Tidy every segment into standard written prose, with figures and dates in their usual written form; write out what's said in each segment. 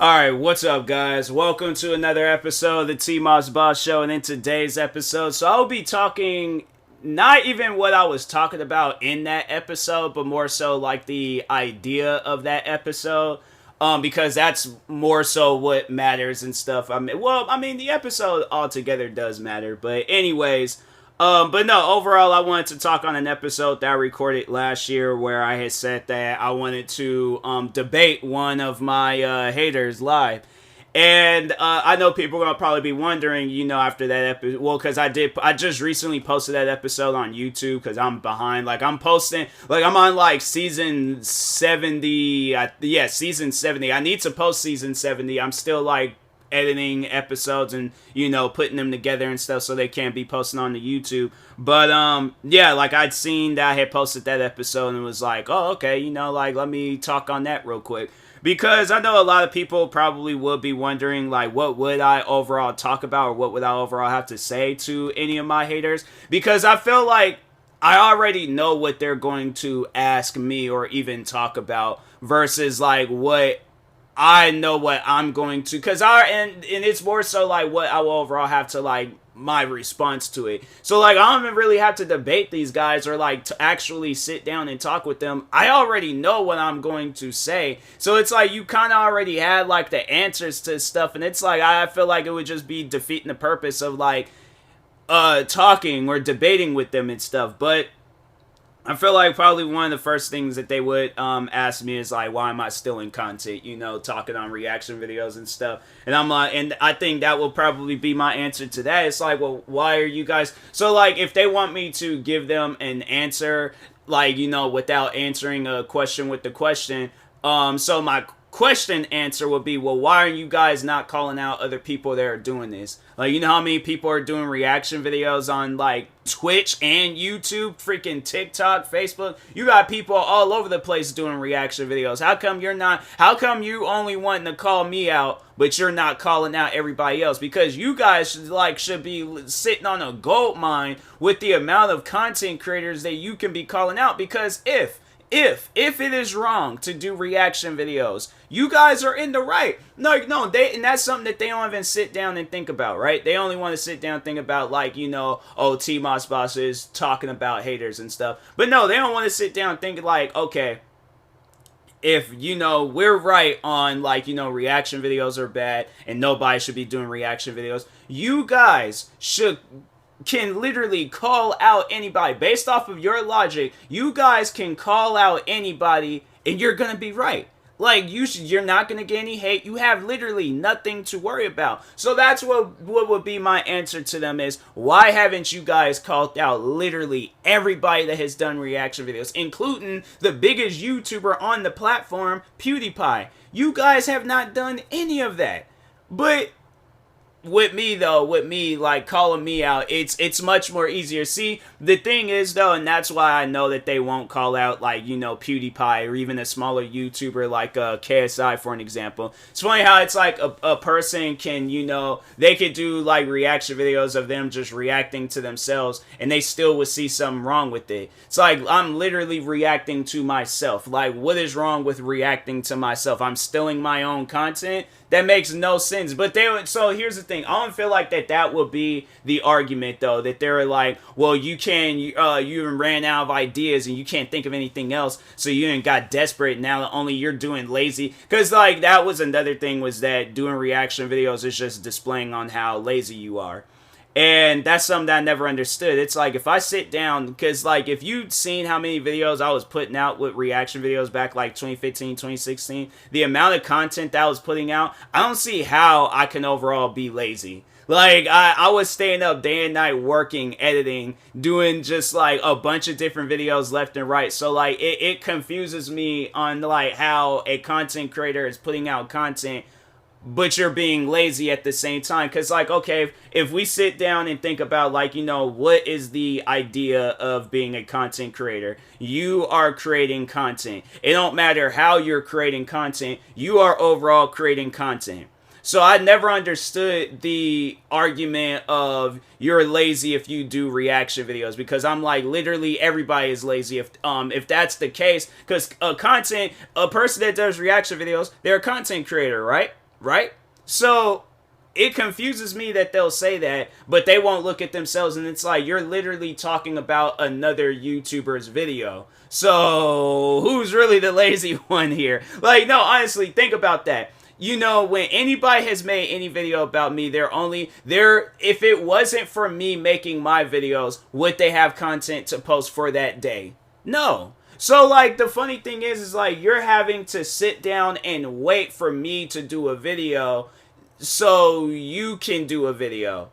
Alright, what's up, guys? Welcome to another episode of the TMossBoss Show, and in today's episode, I'll be talking not even what I was talking about in that episode, but more so like the idea of that episode, because that's more so what matters and stuff. I mean, the episode altogether does matter, but anyways, but no, overall, I wanted to talk on an episode that I recorded last year where I had said that I wanted to debate one of my haters live. And I know people are gonna probably be wondering, after that episode. Well, because I just recently posted that episode on YouTube because I'm behind. Like I'm posting, like I'm on like season 70. Yeah, season 70. I need to post season 70. I'm still like editing episodes and putting them together and stuff so they can't be posted on the YouTube. But yeah, like I'd seen that I had posted that episode and it was like, oh, okay, like let me talk on that real quick. Because I know a lot of people probably would be wondering, like, what would I overall talk about, or what would I overall have to say to any of my haters? Because I feel like I already know what they're going to ask me or even talk about, versus like what I know what I'm going to, and it's more so like what I will overall have to like my response to it. So like I don't even really have to debate these guys or like to actually sit down and talk with them. I already know what I'm going to say. So it's like you kind of already had like the answers to stuff, and it's like I feel like it would just be defeating the purpose of like talking or debating with them and stuff. But I feel like probably one of the first things that they would ask me is like, why am I still in content, talking on reaction videos and stuff. And I'm like, and I think that will probably be my answer to that. It's like, well, why are you guys? So like, if they want me to give them an answer, like, without answering a question with the question, so my question answer would be, well, why are you guys not calling out other people that are doing this? Like, how many people are doing reaction videos on like Twitch and YouTube, freaking TikTok, Facebook? You got people all over the place doing reaction videos. How come you only wanting to call me out, but you're not calling out everybody else? Because you guys should be sitting on a gold mine with the amount of content creators that you can be calling out. Because if it is wrong to do reaction videos, you guys are in the right. No, and that's something that they don't even sit down and think about, right? They only want to sit down and think about like, oh, TMossBoss is talking about haters and stuff. But no, they don't want to sit down and think like, okay, if, we're right on like, reaction videos are bad and nobody should be doing reaction videos, you guys can literally call out anybody. Based off of your logic, you guys can call out anybody and you're gonna be right. Like, you're not gonna get any hate. You have literally nothing to worry about. So that's what would be my answer to them is, why haven't you guys called out literally everybody that has done reaction videos, including the biggest YouTuber on the platform, PewDiePie? You guys have not done any of that. But with me like calling me out, it's much more easier. See, the thing is though, and that's why I know that they won't call out like PewDiePie or even a smaller YouTuber like KSI for an example. It's funny how it's like a person can they could do like reaction videos of them just reacting to themselves and they still would see something wrong with it. It's like I'm literally reacting to myself. Like, what is wrong with reacting to myself? I'm stealing my own content. That makes no sense. But so here's the thing. I don't feel like that would be the argument though. That they're like, well, you even ran out of ideas and you can't think of anything else, so you ain't got desperate. Now only you're doing lazy. Because like that was another thing, was that doing reaction videos is just displaying on how lazy you are. And that's something that I never understood. It's like, if I sit down, because like if you'd seen how many videos I was putting out with reaction videos back like 2015, 2016, the amount of content that I was putting out, I don't see how I can overall be lazy. Like, I was staying up day and night working, editing, doing just like a bunch of different videos left and right. So like it confuses me on like how a content creator is putting out content, but you're being lazy at the same time. Because like, okay, if we sit down and think about like, what is the idea of being a content creator? You are creating content. It don't matter how you're creating content, you are overall creating content. So I never understood the argument of you're lazy if you do reaction videos, because I'm like, literally everybody is lazy if that's the case, because a person that does reaction videos, they're a content creator, right? right? So it confuses me that they'll say that, but they won't look at themselves, and it's like you're literally talking about another YouTuber's video. So who's really the lazy one here? Like, no, honestly, think about that. You know, when anybody has made any video about me, if it wasn't for me making my videos, would they have content to post for that day? No. So, like, the funny thing is like, you're having to sit down and wait for me to do a video so you can do a video.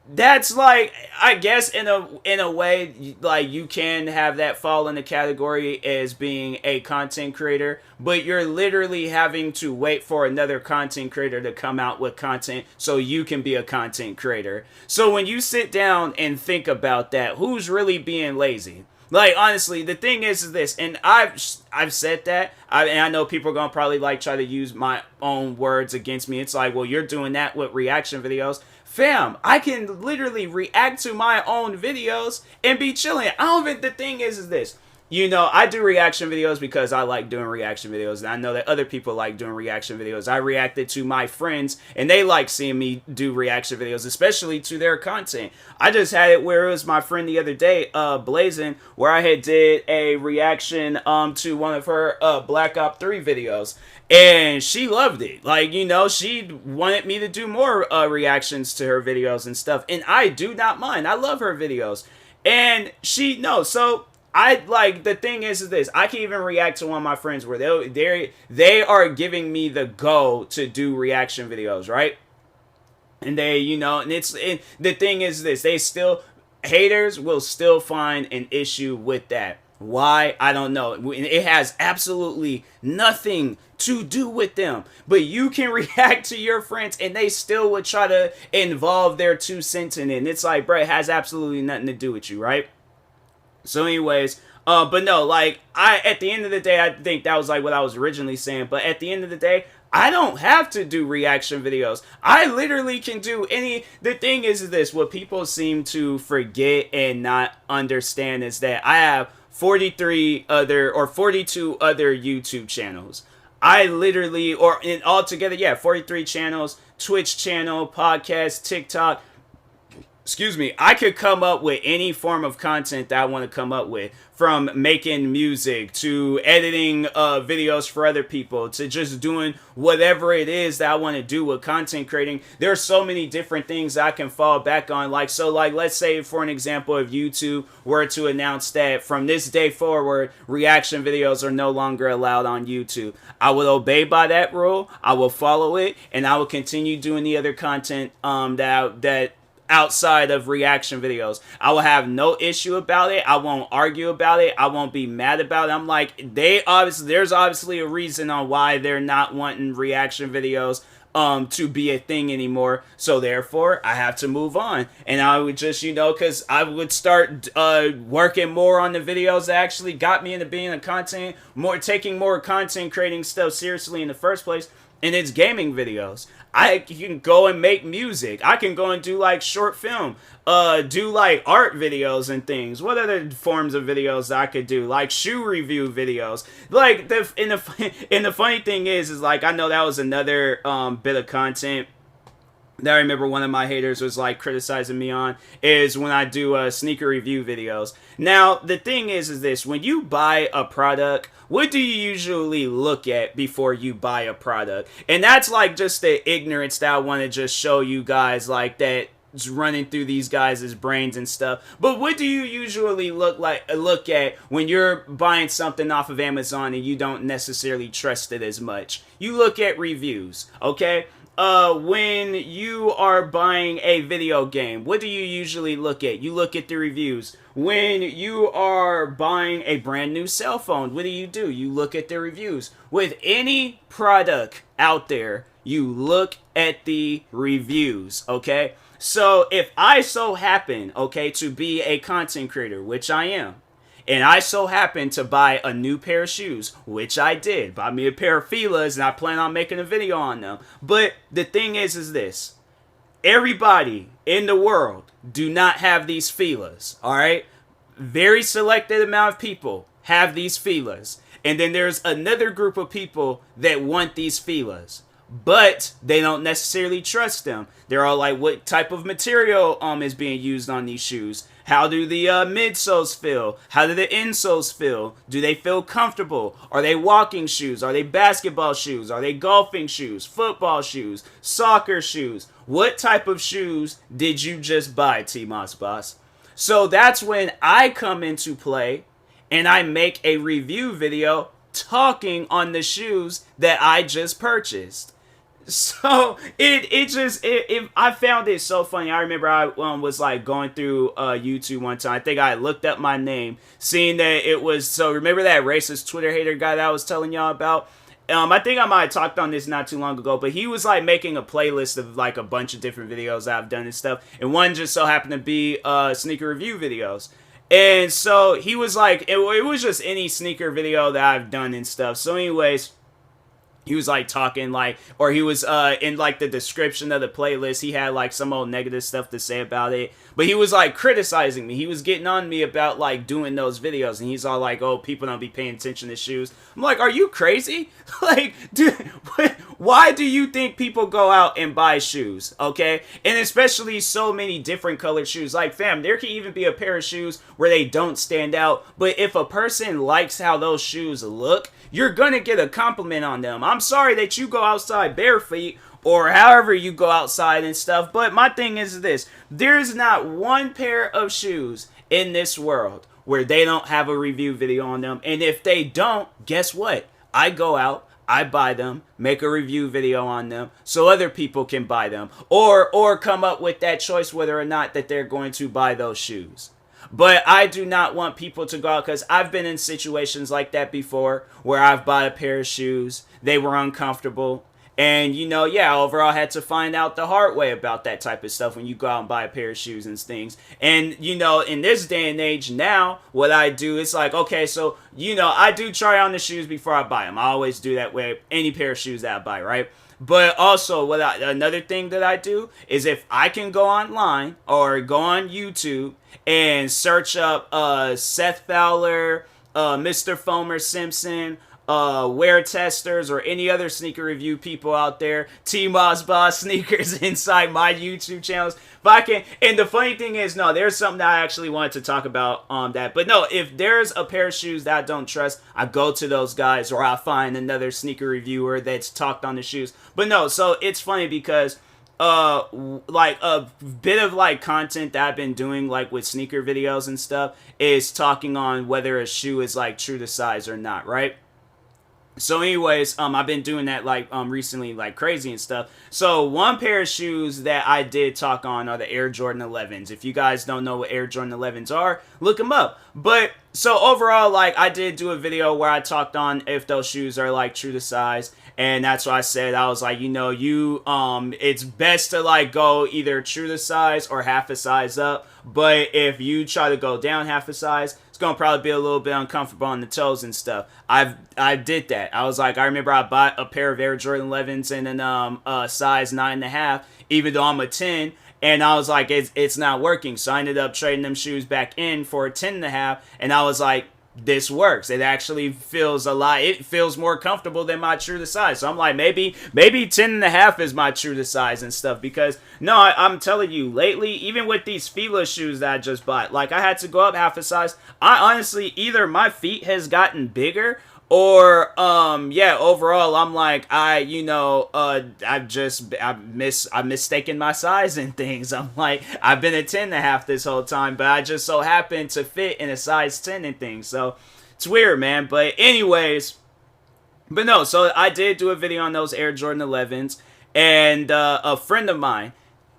That's like, I guess in a way, like, you can have that fall in the category as being a content creator, but you're literally having to wait for another content creator to come out with content so you can be a content creator. So when you sit down and think about that, who's really being lazy? Like, honestly, the thing is this, and I've said that, and I know people are going to probably, like, try to use my own words against me. It's like, well, you're doing that with reaction videos. Fam, I can literally react to my own videos and be chilling. The thing is this. You know, I do reaction videos because I like doing reaction videos, and I know that other people like doing reaction videos. I reacted to my friends, and they like seeing me do reaction videos, especially to their content. I just had it where it was my friend the other day, Blazing, where I had did a reaction to one of her Black Ops 3 videos, and she loved it. Like, you know, she wanted me to do more reactions to her videos and stuff, and I do not mind. I love her videos, and so the thing is this, I can even react to one of my friends where they are giving me the go to do reaction videos, right? And they, you know, and the thing is this, haters will still find an issue with that. Why? I don't know. It has absolutely nothing to do with them. But you can react to your friends and they still would try to involve their 2 cents in it. And it's like, bro, it has absolutely nothing to do with you, right? So anyways, but no, like, at the end of the day, I think that was like what I was originally saying, but at the end of the day, I don't have to do reaction videos. I literally can do the thing is this, what people seem to forget and not understand is that I have 42 other YouTube channels. I literally, altogether, 43 channels, Twitch channel, podcast, TikTok. Excuse me, I could come up with any form of content that I want to come up with, from making music to editing videos for other people to just doing whatever it is that I want to do with content creating. There are so many different things that I can fall back on. Like, let's say for an example, if YouTube were to announce that from this day forward, reaction videos are no longer allowed on YouTube. I would obey by that rule. I will follow it, and I will continue doing the other content that outside of reaction videos. I will have no issue about it. I won't argue about it. I won't be mad about it. I'm like, there's obviously a reason on why they're not wanting reaction videos to be a thing anymore. So therefore, I have to move on. And I would just, because I would start working more on the videos that actually got me into being taking more content creating stuff seriously in the first place. And it's gaming videos. I can go and make music. I can go and do like short film, do like art videos and things. What other forms of videos I could do? Like shoe review videos. Like the funny thing is like, I know that was another bit of content that I remember one of my haters was like criticizing me on, is when I do sneaker review videos. Now, the thing is this, when you buy a product, what do you usually look at before you buy a product? And that's like just the ignorance that I want to just show you guys, like that running through these guys' brains and stuff. But what do you usually look at when you're buying something off of Amazon and you don't necessarily trust it as much? You look at reviews, okay? When you are buying a video game, what do you usually look at? You look at the reviews. When you are buying a brand new cell phone, what do? You look at the reviews. With any product out there, you look at the reviews, okay? So if I so happen, okay, to be a content creator, which I am, and I so happen to buy a new pair of shoes, which I did. Buy me a pair of Fila's, and I plan on making a video on them. But the thing is this. Everybody in the world do not have these Fila's, all right? Very selected amount of people have these Fila's. And then there's another group of people that want these Fila's. but they don't necessarily trust them. They're all like, what type of material is being used on these shoes? How do the midsoles feel? How do the insoles feel? Do they feel comfortable? Are they walking shoes? Are they basketball shoes? Are they golfing shoes? Football shoes? Soccer shoes? What type of shoes did you just buy, TMossBoss? So that's when I come into play and I make a review video talking on the shoes that I just purchased. So I found it so funny. I remember I was like going through YouTube one time. I think I looked up my name, seeing that it was, so remember that racist Twitter hater guy that I was telling y'all about? I think I might have talked on this not too long ago, but he was like making a playlist of like a bunch of different videos I've done and stuff, and one just so happened to be sneaker review videos. And so he was like, it was just any sneaker video that I've done and stuff. So anyways, he was like talking like, or he was in like the description of the playlist, he had like some old negative stuff to say about it, but he was like criticizing me. He was getting on me about like doing those videos, and he's all like, oh, people don't be paying attention to shoes. I'm like, are you crazy? Like, dude, why do you think people go out and buy shoes? Okay, and especially so many different colored shoes. Like, fam, there can even be a pair of shoes where they don't stand out, but if a person likes how those shoes look, you're gonna get a compliment on them. I'm sorry that you go outside bare feet or however you go outside and stuff, but my thing is this: there's not one pair of shoes in this world where they don't have a review video on them. And if they don't, guess what? I go out, I buy them, make a review video on them so other people can buy them, or come up with that choice whether or not that they're going to buy those shoes. But I do not want people to go out, because I've been in situations like that before where I've bought a pair of shoes, they were uncomfortable, and overall I had to find out the hard way about that type of stuff when you go out and buy a pair of shoes and things. And in this day and age now, what I do is like, okay, so I do try on the shoes before I buy them. I always do that with any pair of shoes that I buy, right? But also, another thing that I do is if I can go online or go on YouTube and search up Seth Fowler, Mr. Foamer Simpson, Wear Testers, or any other sneaker review people out there, TMossBoss sneakers inside my YouTube channels. If I can, and the funny thing is, no, there's something that I actually wanted to talk about on that. But no, if there's a pair of shoes that I don't trust, I go to those guys, or I find another sneaker reviewer that's talked on the shoes. But no, so it's funny because like a bit of like content that I've been doing like with sneaker videos and stuff is talking on whether a shoe is like true to size or not, right? So anyways, I've been doing that like recently like crazy and stuff. So one pair of shoes that I did talk on are the Air Jordan 11s. If you guys don't know what Air Jordan 11s are, look them up. But so overall, like, I did do a video where I talked on if those shoes are like true to size, and that's what I said. I was like, it's best to like go either true to size or half a size up. But if you try to go down half a size, it's gonna probably be a little bit uncomfortable on the toes and stuff. I did that. I was like, I remember I bought a pair of Air Jordan 11s in an size 9.5, even though I'm a 10. And I was like, it's not working. So I ended up trading them shoes back in for a 10.5. And I was like, this works. It actually feels it feels more comfortable than my true to size. So I'm like, maybe 10.5 is my true to size and stuff. Because no, I'm telling you, lately, even with these Fila shoes that I just bought, like, I had to go up half a size. I honestly, either my feet has gotten bigger, or overall I'm like, I've mistaken my size and things. I'm like, I've been a 10.5 this whole time, but I just so happen to fit in a size 10 and things. So it's weird, man. But anyways, but no, so I did do a video on those Air Jordan 11s, and a friend of mine,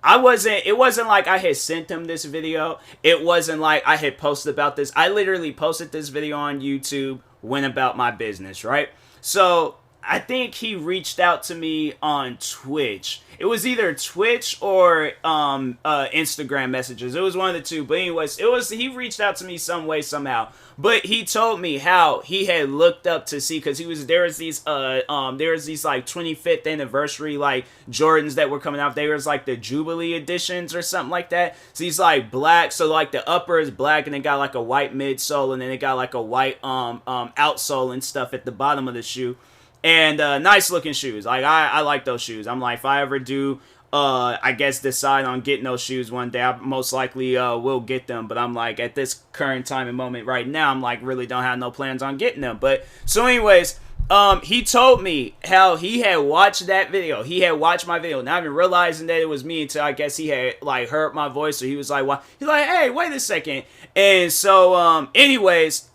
it wasn't like I had sent him this video. It wasn't like I had posted about this. I literally posted this video on YouTube, went about my business, right? So I think he reached out to me on Twitch. It was either Twitch or Instagram messages. It was one of the two. But anyways, he reached out to me some way, somehow. But he told me how he had looked up to see, because there was these like 25th anniversary like Jordans that were coming out. They was like the Jubilee editions or something like that. So he's like black. So like the upper is black, and it got like a white midsole, and then it got like a white outsole and stuff at the bottom of the shoe. And nice looking shoes. Like I like those shoes. I'm like, if I ever do I guess decide on getting those shoes one day, I most likely will get them. But I'm like, at this current time and moment right now, I'm like, really don't have no plans on getting them. But so anyways, he told me how he had watched that video. He had watched my video, not even realizing that it was me until I guess he had like heard my voice. So he was like, "What?" He's like, "Hey, wait a second." And so, anyways,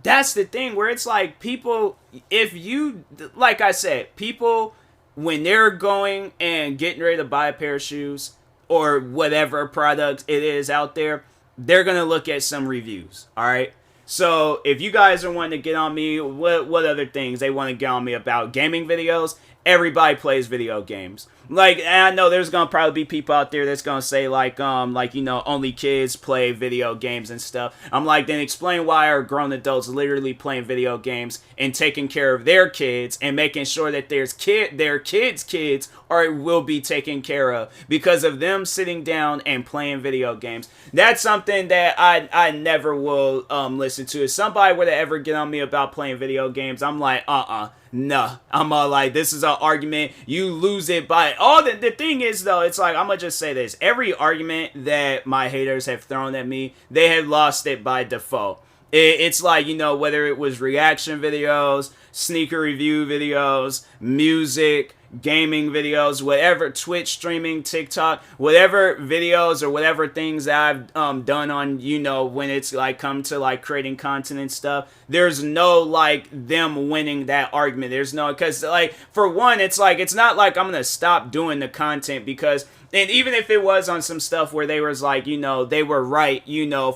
that's the thing where it's like people, if you, like I said, people when they're going and getting ready to buy a pair of shoes or whatever product it is out there, they're gonna look at some reviews. All right. So if you guys are wanting to get on me, what other things they want to get on me about? Gaming videos. Everybody plays video games. Like, and I know there's gonna probably be people out there that's gonna say like only kids play video games and stuff. I'm like, then explain why are grown adults literally playing video games and taking care of their kids and making sure that their kids will be taken care of because of them sitting down and playing video games. That's something that I never will listen to. If somebody were to ever get on me about playing video games, I'm like, no, I'm all like, this is an argument. You lose it by all. The thing is, though, it's like, I'm going to just say this. Every argument that my haters have thrown at me, they have lost it by default. It's like, whether it was reaction videos, sneaker review videos, music, gaming videos, whatever, Twitch streaming, TikTok, whatever videos or whatever things that I've done on, when it's like come to like creating content and stuff, there's no like them winning that argument. There's no, because like for one, it's like, it's not like I'm gonna stop doing the content because, and even if it was on some stuff where they was like, they were right,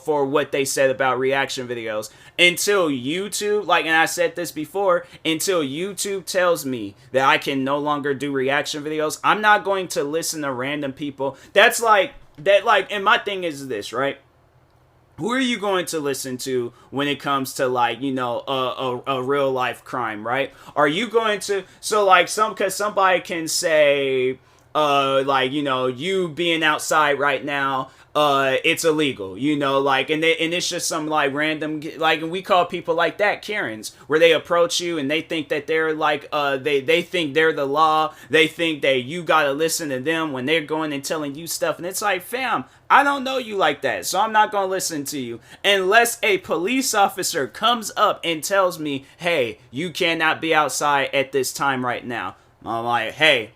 for what they said about reaction videos, until YouTube, like, and I said this before, until YouTube tells me that I can no longer do reaction videos, I'm not going to listen to random people. That's like, and my thing is this, right? Who are you going to listen to when it comes to like, a real life crime, right? Are you going to, so like because somebody can say, you being outside right now, it's illegal, and it's just some like random, like, and we call people like that Karens, where they approach you and they think that they're like, they think they're the law. They think that you gotta listen to them when they're going and telling you stuff. And it's like, fam, I don't know you like that, so I'm not gonna listen to you unless a police officer comes up and tells me, hey, you cannot be outside at this time right now. I'm like, hey,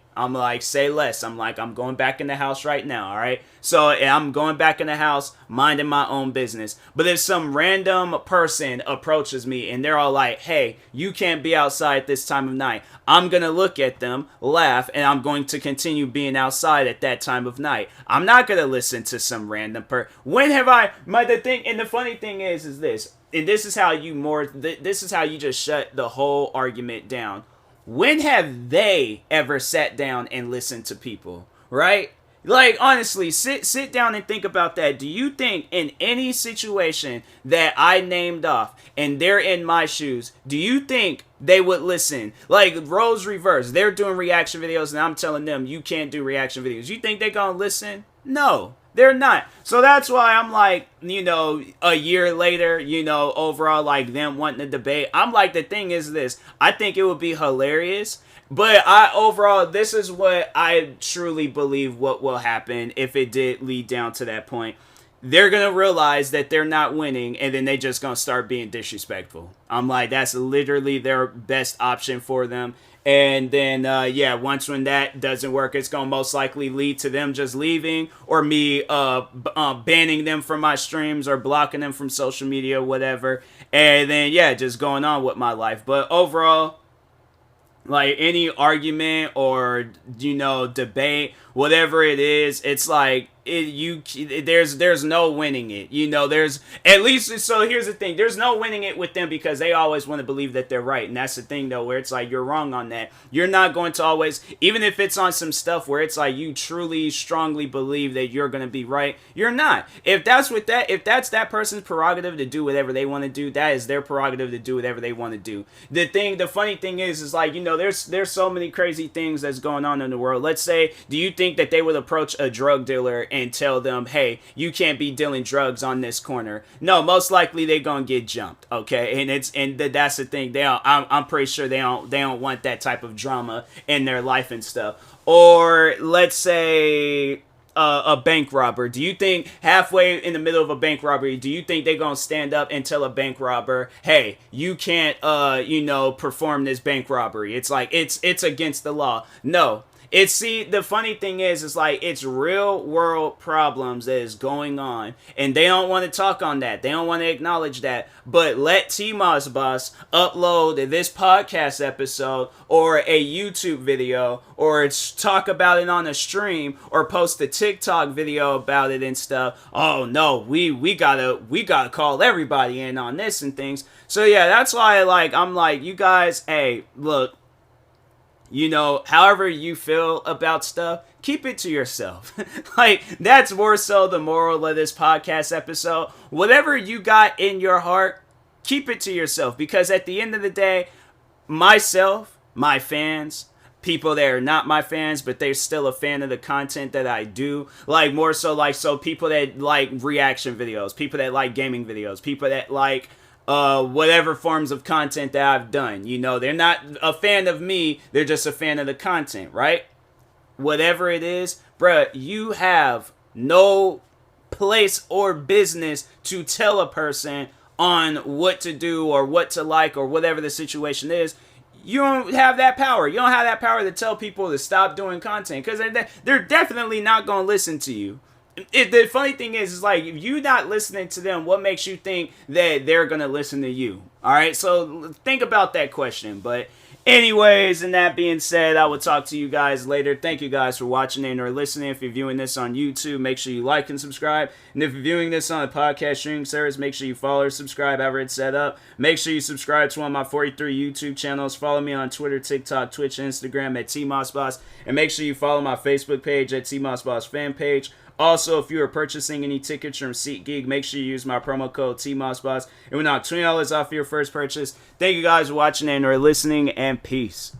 say less. I'm like, I'm going back in the house right now, all right? So I'm going back in the house, minding my own business. But if some random person approaches me and they're all like, hey, you can't be outside at this time of night, I'm going to look at them, laugh, and I'm going to continue being outside at that time of night. I'm not going to listen to some random person. When have I, the funny thing is this, and this is how you just shut the whole argument down. When have they ever sat down and listened to people, right? Like, honestly, sit down and think about that. Do you think in any situation that I named off and they're in my shoes, do you think they would listen? Like, roles reverse. They're doing reaction videos and I'm telling them you can't do reaction videos. You think they're going to listen? No. They're not. So that's why I'm like, a year later, overall, like, them wanting to debate. I'm like, the thing is this. I think it would be hilarious. But overall, this is what I truly believe what will happen if it did lead down to that point. They're going to realize that they're not winning, and then they just going to start being disrespectful. I'm like, that's literally their best option for them. And then, once when that doesn't work, it's going to most likely lead to them just leaving or me banning them from my streams or blocking them from social media, whatever. And then, just going on with my life. But overall, like, any argument or, debate, whatever it is, it's like, there's no winning it. There's at least, so here's the thing, there's no winning it with them because they always want to believe that they're right. And that's the thing, though, where it's like, you're wrong on that. You're not going to always, even if it's on some stuff where it's like you truly strongly believe that you're going to be right, you're not. If that's that person's prerogative to do whatever they want to do, that is their prerogative to do whatever they want to do. The funny thing is like, there's so many crazy things that's going on in the world. Let's say, do you think that they would approach a drug dealer and tell them, hey, you can't be dealing drugs on this corner. No, most likely they're gonna get jumped. Okay, and that's the thing. I'm pretty sure they don't want that type of drama in their life and stuff. Or let's say a bank robber. Do you think halfway in the middle of a bank robbery, do you think they're gonna stand up and tell a bank robber, hey, you can't perform this bank robbery? It's like it's against the law. No. The funny thing is like it's real world problems that is going on, and they don't want to talk on that. They don't want to acknowledge that. But let TMossBoss upload this podcast episode or a YouTube video, or talk about it on a stream, or post a TikTok video about it and stuff. Oh no, we gotta call everybody in on this and things. So yeah, that's why I'm like, you guys, hey, look. However you feel about stuff, keep it to yourself. That's more so the moral of this podcast episode. Whatever you got in your heart, keep it to yourself. Because at the end of the day, myself, my fans, people that are not my fans, but they're still a fan of the content that I do. More so people that like reaction videos, people that like gaming videos, people that like whatever forms of content that I've done. They're not a fan of me, they're just a fan of the content, right? Whatever it is, bruh, you have no place or business to tell a person on what to do or what to like or whatever the situation is. You don't have that power. You don't have that power to tell people to stop doing content, because they're definitely not going to listen to you. The funny thing is like, if you're not listening to them, what makes you think that they're going to listen to you? All right, so think about that question. But anyways, and that being said, I will talk to you guys later. Thank you guys for watching and or listening. If you're viewing this on YouTube, make sure you like and subscribe. And if you're viewing this on a podcast streaming service, make sure you follow or subscribe however it's set up. Make sure you subscribe to one of my 43 YouTube channels. Follow me on Twitter, TikTok, Twitch, and Instagram at TMossBoss. And make sure you follow my Facebook page at TMossBoss fan page. Also, if you are purchasing any tickets from SeatGeek, make sure you use my promo code TMossBoss. It will knock $20 off your first purchase. Thank you guys for watching and or listening, and peace.